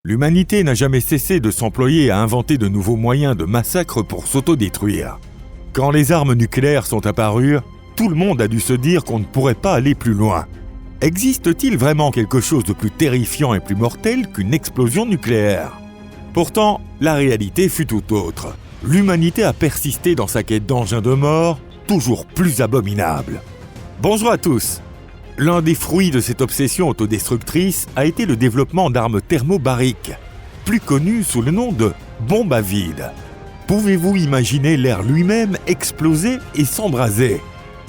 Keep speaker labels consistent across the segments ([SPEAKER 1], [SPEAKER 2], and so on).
[SPEAKER 1] L'humanité n'a jamais cessé de s'employer à inventer de nouveaux moyens de massacre pour s'autodétruire. Quand les armes nucléaires sont apparues, tout le monde a dû se dire qu'on ne pourrait pas aller plus loin. Existe-t-il vraiment quelque chose de plus terrifiant et plus mortel qu'une explosion nucléaire ? Pourtant, la réalité fut tout autre. L'humanité a persisté dans sa quête d'engins de mort, toujours plus abominables. Bonjour à tous. L'un des fruits de cette obsession autodestructrice a été le développement d'armes thermobariques, plus connues sous le nom de bombes à vide. Pouvez-vous imaginer l'air lui-même exploser et s'embraser ?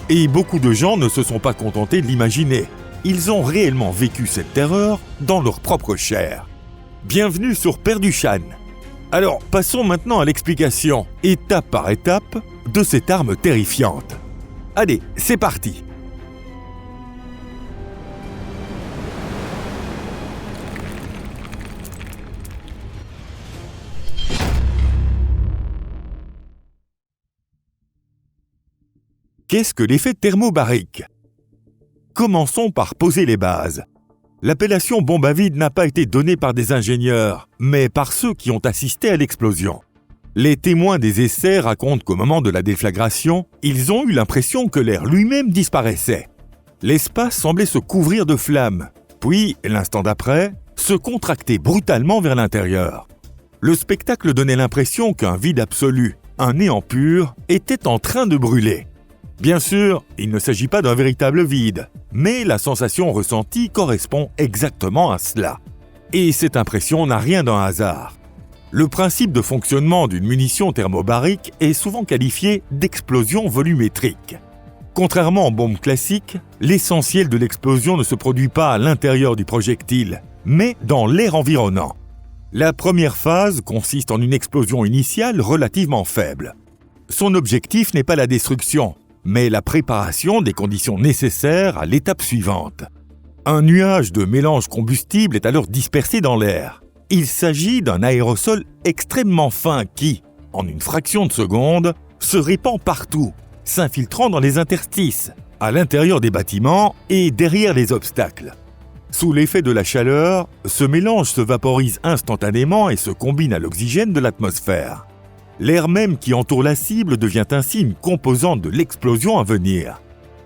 [SPEAKER 1] Et beaucoup de gens ne se sont pas contentés de l'imaginer. Ils ont réellement vécu cette terreur dans leur propre chair. Bienvenue sur Perduchan. Alors, passons maintenant à l'explication, étape par étape, de cette arme terrifiante. Allez, c'est parti. Qu'est-ce que l'effet thermobarique ? Commençons par poser les bases. L'appellation bombe à vide n'a pas été donnée par des ingénieurs, mais par ceux qui ont assisté à l'explosion. Les témoins des essais racontent qu'au moment de la déflagration, ils ont eu l'impression que l'air lui-même disparaissait. L'espace semblait se couvrir de flammes, puis, l'instant d'après, se contracter brutalement vers l'intérieur. Le spectacle donnait l'impression qu'un vide absolu, un néant pur, était en train de brûler. Bien sûr, il ne s'agit pas d'un véritable vide, mais la sensation ressentie correspond exactement à cela. Et cette impression n'a rien d'un hasard. Le principe de fonctionnement d'une munition thermobarique est souvent qualifié d'explosion volumétrique. Contrairement aux bombes classiques, l'essentiel de l'explosion ne se produit pas à l'intérieur du projectile, mais dans l'air environnant. La première phase consiste en une explosion initiale relativement faible. Son objectif n'est pas la destruction, mais la préparation des conditions nécessaires à l'étape suivante. Un nuage de mélange combustible est alors dispersé dans l'air. Il s'agit d'un aérosol extrêmement fin qui, en une fraction de seconde, se répand partout, s'infiltrant dans les interstices, à l'intérieur des bâtiments et derrière les obstacles. Sous l'effet de la chaleur, ce mélange se vaporise instantanément et se combine à l'oxygène de l'atmosphère. L'air même qui entoure la cible devient ainsi une composante de l'explosion à venir.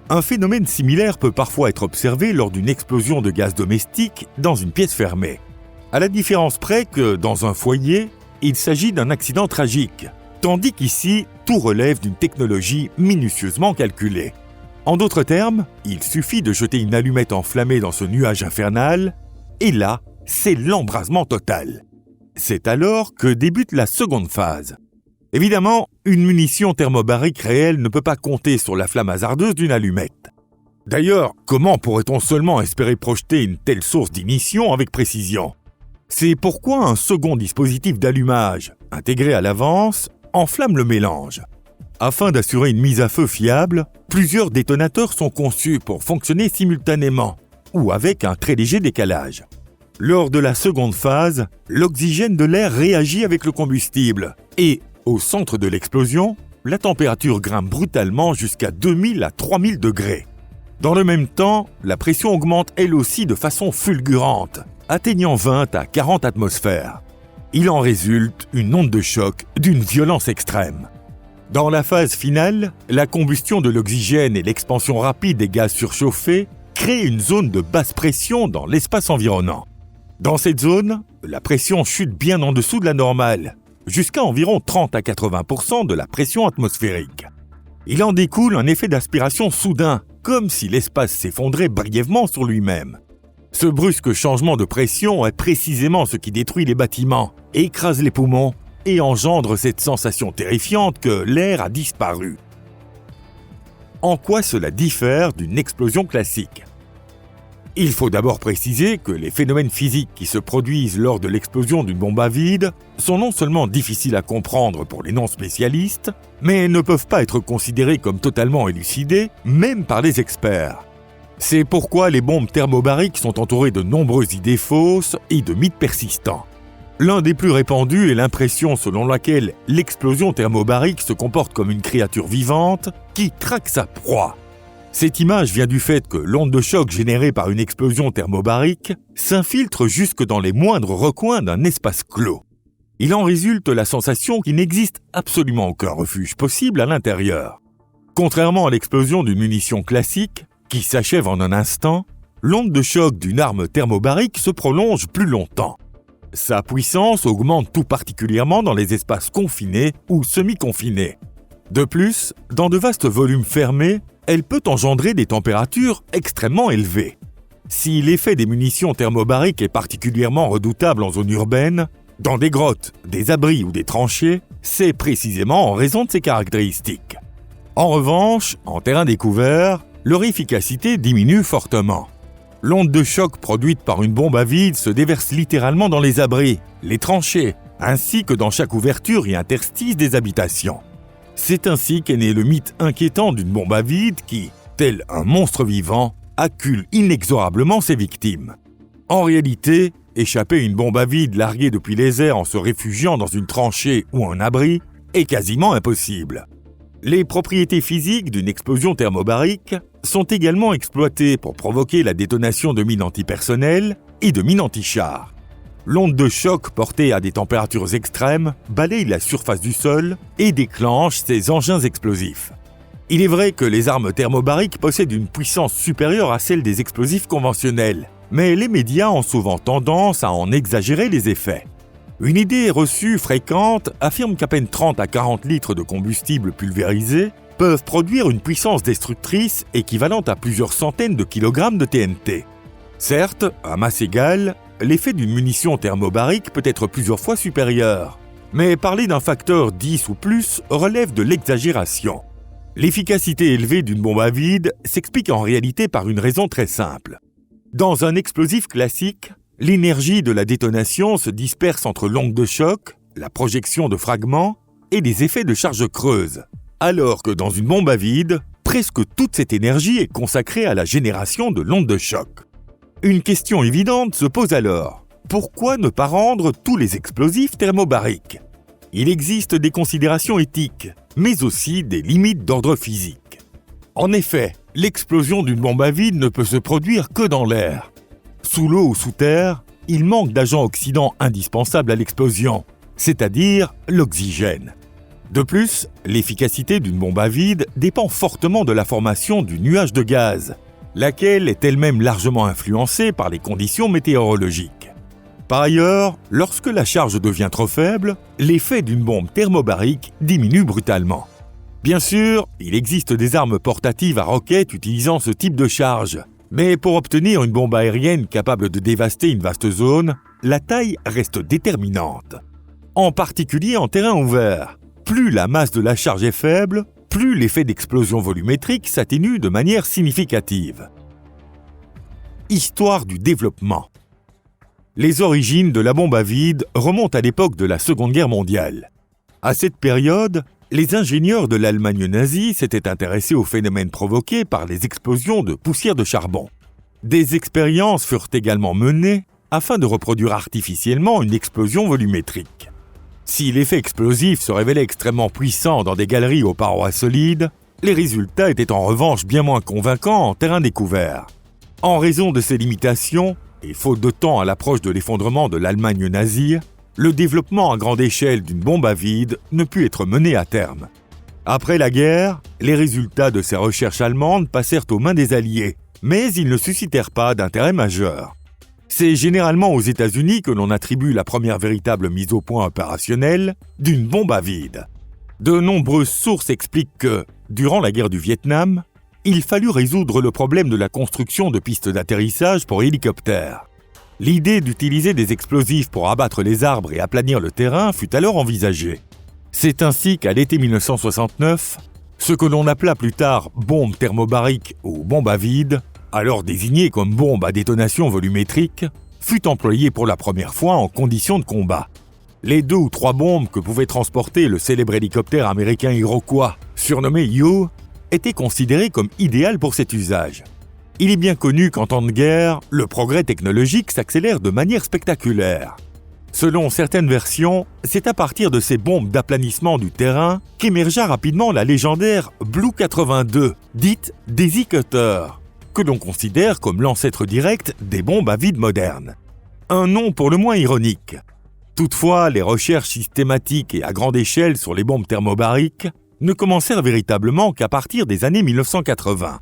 [SPEAKER 1] Un phénomène similaire peut parfois être observé lors d'une explosion de gaz domestique dans une pièce fermée. À la différence près que, dans un foyer, il s'agit d'un accident tragique, tandis qu'ici, tout relève d'une technologie minutieusement calculée. En d'autres termes, il suffit de jeter une allumette enflammée dans ce nuage infernal, et là, c'est l'embrasement total. C'est alors que débute la seconde phase. Évidemment, une munition thermobarique réelle ne peut pas compter sur la flamme hasardeuse d'une allumette. D'ailleurs, comment pourrait-on seulement espérer projeter une telle source d'ignition avec précision ? C'est pourquoi un second dispositif d'allumage, intégré à l'avance, enflamme le mélange. Afin d'assurer une mise à feu fiable, plusieurs détonateurs sont conçus pour fonctionner simultanément, ou avec un très léger décalage. Lors de la seconde phase, l'oxygène de l'air réagit avec le combustible, et, au centre de l'explosion, la température grimpe brutalement jusqu'à 2000 à 3000 degrés. Dans le même temps, la pression augmente elle aussi de façon fulgurante, atteignant 20 à 40 atmosphères. Il en résulte une onde de choc d'une violence extrême. Dans la phase finale, la combustion de l'oxygène et l'expansion rapide des gaz surchauffés créent une zone de basse pression dans l'espace environnant. Dans cette zone, la pression chute bien en dessous de la normale, jusqu'à environ 30 à 80% de la pression atmosphérique. Il en découle un effet d'aspiration soudain, comme si l'espace s'effondrait brièvement sur lui-même. Ce brusque changement de pression est précisément ce qui détruit les bâtiments, écrase les poumons et engendre cette sensation terrifiante que l'air a disparu. En quoi cela diffère d'une explosion classique ? Il faut d'abord préciser que les phénomènes physiques qui se produisent lors de l'explosion d'une bombe à vide sont non seulement difficiles à comprendre pour les non-spécialistes, mais ne peuvent pas être considérés comme totalement élucidés, même par les experts. C'est pourquoi les bombes thermobariques sont entourées de nombreuses idées fausses et de mythes persistants. L'un des plus répandus est l'impression selon laquelle l'explosion thermobarique se comporte comme une créature vivante qui traque sa proie. Cette image vient du fait que l'onde de choc générée par une explosion thermobarique s'infiltre jusque dans les moindres recoins d'un espace clos. Il en résulte la sensation qu'il n'existe absolument aucun refuge possible à l'intérieur. Contrairement à l'explosion d'une munition classique, qui s'achève en un instant, l'onde de choc d'une arme thermobarique se prolonge plus longtemps. Sa puissance augmente tout particulièrement dans les espaces confinés ou semi-confinés. De plus, dans de vastes volumes fermés, elle peut engendrer des températures extrêmement élevées. Si l'effet des munitions thermobariques est particulièrement redoutable en zone urbaine, dans des grottes, des abris ou des tranchées, c'est précisément en raison de ces caractéristiques. En revanche, en terrain découvert, leur efficacité diminue fortement. L'onde de choc produite par une bombe à vide se déverse littéralement dans les abris, les tranchées, ainsi que dans chaque ouverture et interstice des habitations. C'est ainsi qu'est né le mythe inquiétant d'une bombe à vide qui, tel un monstre vivant, accule inexorablement ses victimes. En réalité, échapper à une bombe à vide larguée depuis les airs en se réfugiant dans une tranchée ou un abri est quasiment impossible. Les propriétés physiques d'une explosion thermobarique sont également exploitées pour provoquer la détonation de mines antipersonnelles et de mines anti-chars. L'onde de choc portée à des températures extrêmes balaye la surface du sol et déclenche ces engins explosifs. Il est vrai que les armes thermobariques possèdent une puissance supérieure à celle des explosifs conventionnels, mais les médias ont souvent tendance à en exagérer les effets. Une idée reçue fréquente affirme qu'à peine 30 à 40 litres de combustible pulvérisé peuvent produire une puissance destructrice équivalente à plusieurs centaines de kilogrammes de TNT. Certes, à masse égale, l'effet d'une munition thermobarique peut être plusieurs fois supérieur, mais parler d'un facteur 10 ou plus relève de l'exagération. L'efficacité élevée d'une bombe à vide s'explique en réalité par une raison très simple. Dans un explosif classique, l'énergie de la détonation se disperse entre l'onde de choc, la projection de fragments et les effets de charge creuse, alors que dans une bombe à vide, presque toute cette énergie est consacrée à la génération de l'onde de choc. Une question évidente se pose alors. Pourquoi ne pas rendre tous les explosifs thermobariques ? Il existe des considérations éthiques, mais aussi des limites d'ordre physique. En effet, l'explosion d'une bombe à vide ne peut se produire que dans l'air. Sous l'eau ou sous terre, il manque d'agents oxydants indispensables à l'explosion, c'est-à-dire l'oxygène. De plus, l'efficacité d'une bombe à vide dépend fortement de la formation du nuage de gaz, laquelle est elle-même largement influencée par les conditions météorologiques. Par ailleurs, lorsque la charge devient trop faible, l'effet d'une bombe thermobarique diminue brutalement. Bien sûr, il existe des armes portatives à roquettes utilisant ce type de charge, mais pour obtenir une bombe aérienne capable de dévaster une vaste zone, la taille reste déterminante. En particulier en terrain ouvert, plus la masse de la charge est faible, plus l'effet d'explosion volumétrique s'atténue de manière significative. Histoire du développement. Les origines de la bombe à vide remontent à l'époque de la Seconde Guerre mondiale. À cette période, les ingénieurs de l'Allemagne nazie s'étaient intéressés au phénomène provoqué par les explosions de poussière de charbon. Des expériences furent également menées afin de reproduire artificiellement une explosion volumétrique. Si l'effet explosif se révélait extrêmement puissant dans des galeries aux parois solides, les résultats étaient en revanche bien moins convaincants en terrain découvert. En raison de ces limitations, et faute de temps à l'approche de l'effondrement de l'Allemagne nazie, le développement à grande échelle d'une bombe à vide ne put être mené à terme. Après la guerre, les résultats de ces recherches allemandes passèrent aux mains des Alliés, mais ils ne suscitèrent pas d'intérêt majeur. C'est généralement aux États-Unis que l'on attribue la première véritable mise au point opérationnelle d'une bombe à vide. De nombreuses sources expliquent que, durant la guerre du Vietnam, il fallut résoudre le problème de la construction de pistes d'atterrissage pour hélicoptères. L'idée d'utiliser des explosifs pour abattre les arbres et aplanir le terrain fut alors envisagée. C'est ainsi qu'à l'été 1969, ce que l'on appela plus tard bombe thermobarique ou bombe à vide, alors désignée comme bombe à détonation volumétrique, fut employée pour la première fois en conditions de combat. Les 2 ou 3 bombes que pouvait transporter le célèbre hélicoptère américain Iroquois, surnommé U, étaient considérées comme idéales pour cet usage. Il est bien connu qu'en temps de guerre, le progrès technologique s'accélère de manière spectaculaire. Selon certaines versions, c'est à partir de ces bombes d'aplanissement du terrain qu'émergea rapidement la légendaire Blue 82, dite Daisy Cutter, que l'on considère comme l'ancêtre direct des bombes à vide modernes. Un nom pour le moins ironique. Toutefois, les recherches systématiques et à grande échelle sur les bombes thermobariques ne commencèrent véritablement qu'à partir des années 1980.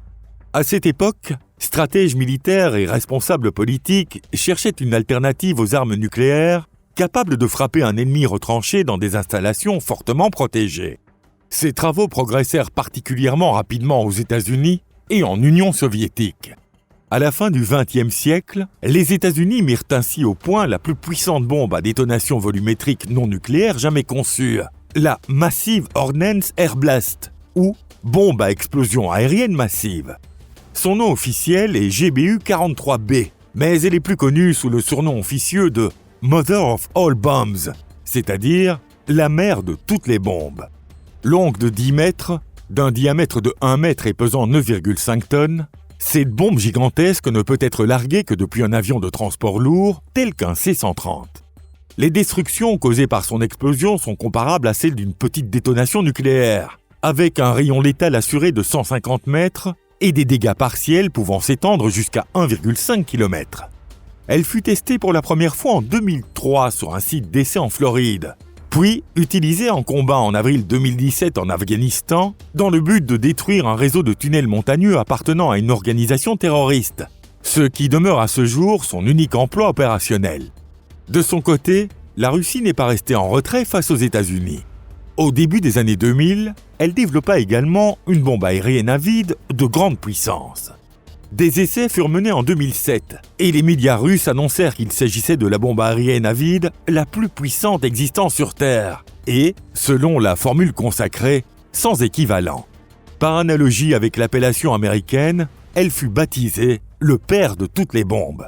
[SPEAKER 1] À cette époque, stratèges militaires et responsables politiques cherchaient une alternative aux armes nucléaires capables de frapper un ennemi retranché dans des installations fortement protégées. Ces travaux progressèrent particulièrement rapidement aux États-Unis et en Union soviétique. À la fin du XXe siècle, les États-Unis mirent ainsi au point la plus puissante bombe à détonation volumétrique non nucléaire jamais conçue, la Massive Ordnance Air Blast, ou bombe à explosion aérienne massive. Son nom officiel est GBU-43B, mais elle est plus connue sous le surnom officieux de Mother of All Bombs, c'est-à-dire la mère de toutes les bombes. Longue de 10 mètres, d'un diamètre de 1 mètre et pesant 9,5 tonnes, cette bombe gigantesque ne peut être larguée que depuis un avion de transport lourd tel qu'un C-130. Les destructions causées par son explosion sont comparables à celles d'une petite détonation nucléaire, avec un rayon létal assuré de 150 mètres et des dégâts partiels pouvant s'étendre jusqu'à 1,5 km. Elle fut testée pour la première fois en 2003 sur un site d'essai en Floride, puis utilisée en combat en avril 2017 en Afghanistan dans le but de détruire un réseau de tunnels montagneux appartenant à une organisation terroriste, ce qui demeure à ce jour son unique emploi opérationnel. De son côté, la Russie n'est pas restée en retrait face aux États-Unis. Au début des années 2000, elle développa également une bombe aérienne à vide de grande puissance. Des essais furent menés en 2007 et les médias russes annoncèrent qu'il s'agissait de la bombe aérienne à vide la plus puissante existant sur Terre et, selon la formule consacrée, sans équivalent. Par analogie avec l'appellation américaine, elle fut baptisée le père de toutes les bombes.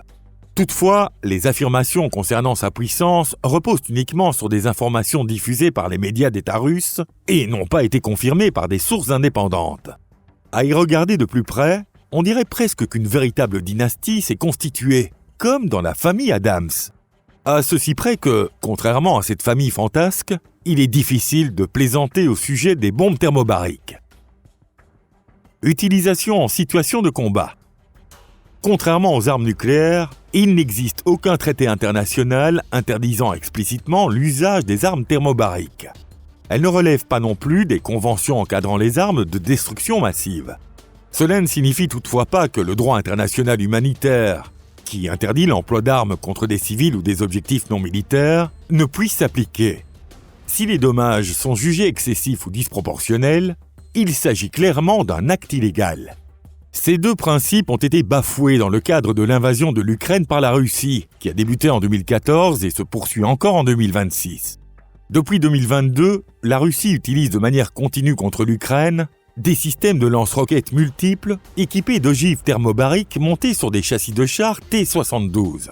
[SPEAKER 1] Toutefois, les affirmations concernant sa puissance reposent uniquement sur des informations diffusées par les médias d'État russes et n'ont pas été confirmées par des sources indépendantes. À y regarder de plus près, on dirait presque qu'une véritable dynastie s'est constituée, comme dans la famille Adams. À ceci près que, contrairement à cette famille fantasque, il est difficile de plaisanter au sujet des bombes thermobariques. Utilisation en situation de combat. Contrairement aux armes nucléaires, il n'existe aucun traité international interdisant explicitement l'usage des armes thermobariques. Elles ne relèvent pas non plus des conventions encadrant les armes de destruction massive. Cela ne signifie toutefois pas que le droit international humanitaire, qui interdit l'emploi d'armes contre des civils ou des objectifs non militaires, ne puisse s'appliquer. Si les dommages sont jugés excessifs ou disproportionnels, il s'agit clairement d'un acte illégal. Ces deux principes ont été bafoués dans le cadre de l'invasion de l'Ukraine par la Russie, qui a débuté en 2014 et se poursuit encore en 2026. Depuis 2022, la Russie utilise de manière continue contre l'Ukraine des systèmes de lance-roquettes multiples équipés d'ogives thermobariques montés sur des châssis de chars T-72.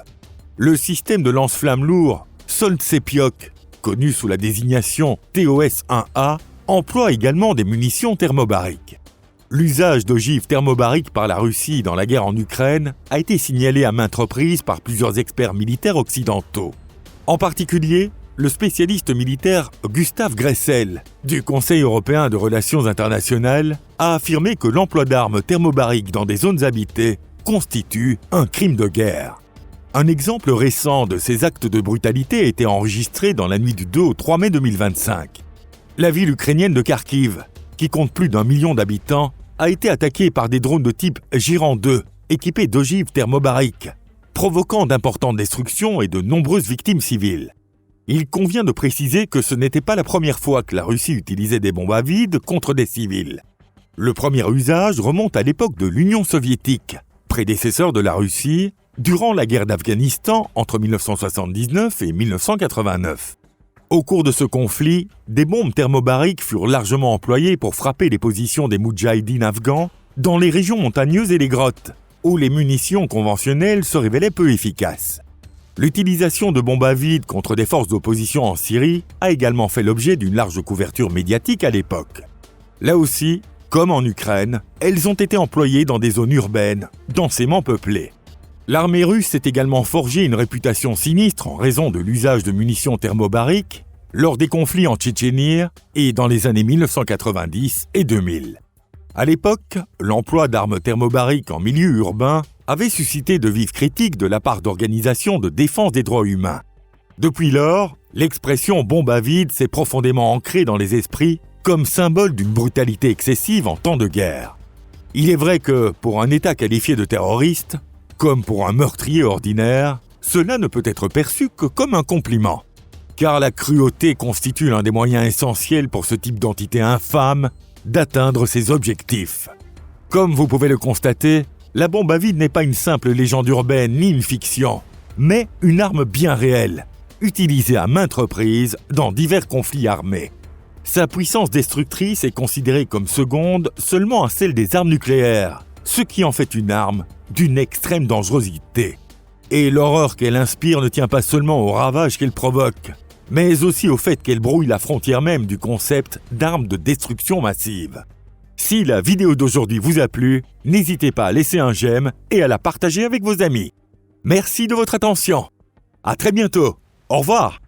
[SPEAKER 1] Le système de lance-flammes lourd Soltsepiok, connu sous la désignation TOS-1A, emploie également des munitions thermobariques. L'usage d'ogives thermobariques par la Russie dans la guerre en Ukraine a été signalé à maintes reprises par plusieurs experts militaires occidentaux. En particulier, le spécialiste militaire Gustav Gressel, du Conseil européen de relations internationales, a affirmé que l'emploi d'armes thermobariques dans des zones habitées constitue un crime de guerre. Un exemple récent de ces actes de brutalité a été enregistré dans la nuit du 2 au 3 mai 2025. La ville ukrainienne de Kharkiv, qui compte plus d'1 million d'habitants, a été attaquée par des drones de type Giran 2, équipés d'ogives thermobariques, provoquant d'importantes destructions et de nombreuses victimes civiles. Il convient de préciser que ce n'était pas la première fois que la Russie utilisait des bombes à vide contre des civils. Le premier usage remonte à l'époque de l'Union soviétique, prédécesseur de la Russie, durant la guerre d'Afghanistan entre 1979 et 1989. Au cours de ce conflit, des bombes thermobariques furent largement employées pour frapper les positions des moudjahidines afghans dans les régions montagneuses et les grottes, où les munitions conventionnelles se révélaient peu efficaces. L'utilisation de bombes à vide contre des forces d'opposition en Syrie a également fait l'objet d'une large couverture médiatique à l'époque. Là aussi, comme en Ukraine, elles ont été employées dans des zones urbaines, densément peuplées. L'armée russe s'est également forgé une réputation sinistre en raison de l'usage de munitions thermobariques lors des conflits en Tchétchénie et dans les années 1990 et 2000. À l'époque, l'emploi d'armes thermobariques en milieu urbain avait suscité de vives critiques de la part d'organisations de défense des droits humains. Depuis lors, l'expression « bombe à vide » s'est profondément ancrée dans les esprits comme symbole d'une brutalité excessive en temps de guerre. Il est vrai que, pour un État qualifié de terroriste, comme pour un meurtrier ordinaire, cela ne peut être perçu que comme un compliment. Car la cruauté constitue l'un des moyens essentiels pour ce type d'entité infâme d'atteindre ses objectifs. Comme vous pouvez le constater, la bombe à vide n'est pas une simple légende urbaine ni une fiction, mais une arme bien réelle, utilisée à maintes reprises dans divers conflits armés. Sa puissance destructrice est considérée comme seconde seulement à celle des armes nucléaires, ce qui en fait une arme d'une extrême dangerosité. Et l'horreur qu'elle inspire ne tient pas seulement aux ravages qu'elle provoque, mais aussi au fait qu'elle brouille la frontière même du concept d'arme de destruction massive. Si la vidéo d'aujourd'hui vous a plu, n'hésitez pas à laisser un j'aime et à la partager avec vos amis. Merci de votre attention. À très bientôt. Au revoir.